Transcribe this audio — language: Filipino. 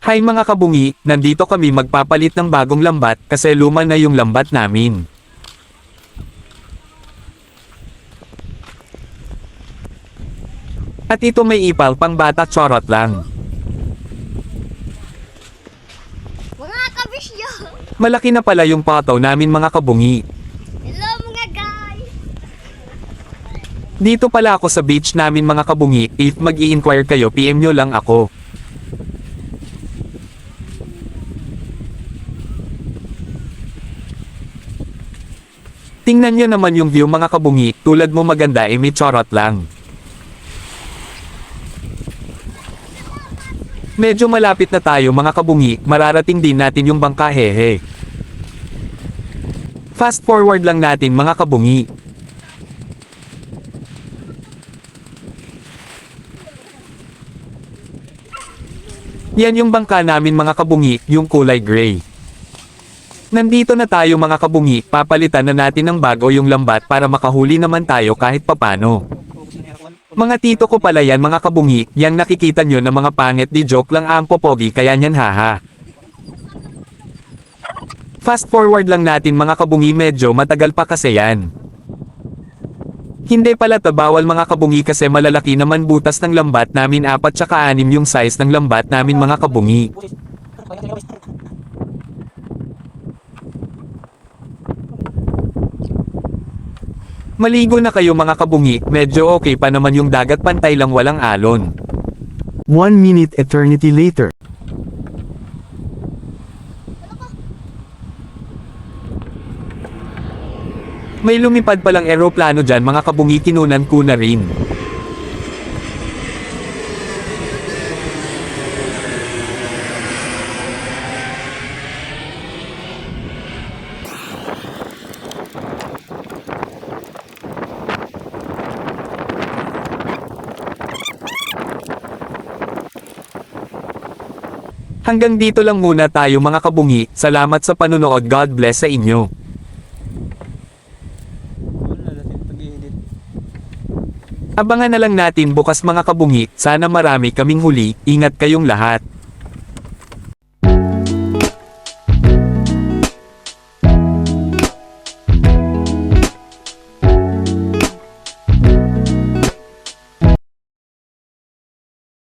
Hi mga kabungi, nandito kami magpapalit ng bagong lambat kasi luma na yung lambat namin. At ito may ipal pang bata charot lang. Mga kabisyo! Malaki na pala yung pataw namin mga kabungi. Hello mga guys! Dito pala ako sa beach namin mga kabungi, if mag-i-inquire kayo PM nyo lang ako. Tingnan nyo naman yung view mga kabungi, tulad mo maganda may charot lang. Medyo malapit na tayo mga kabungi, mararating din natin yung bangka hehe. Fast forward lang natin mga kabungi. Yan yung bangka namin mga kabungi, yung kulay gray. Nandito na tayo mga kabungi, papalitan na natin ng bago yung lambat para makahuli naman tayo kahit papano. Mga tito ko pala yan mga kabungi, yang nakikita nyo na mga pangit di joke lang ang popogi kaya nyan haha. Fast forward lang natin mga kabungi, medyo matagal pa kasi yan. Hindi pala to bawal mga kabungi kasi malalaki naman butas ng lambat namin, 4-6 yung size ng lambat namin mga kabungi. Maligo na kayo mga kabungi, medyo okay pa naman yung dagat, pantay lang walang alon. 1 minute eternity later. May lumipad palang eroplano dyan mga kabungi, kinunan ko na rin. Hanggang dito lang muna tayo mga kabungi, salamat sa panunood, God bless sa inyo. Abangan na lang natin bukas mga kabungi, sana marami kaming huli, ingat kayong lahat.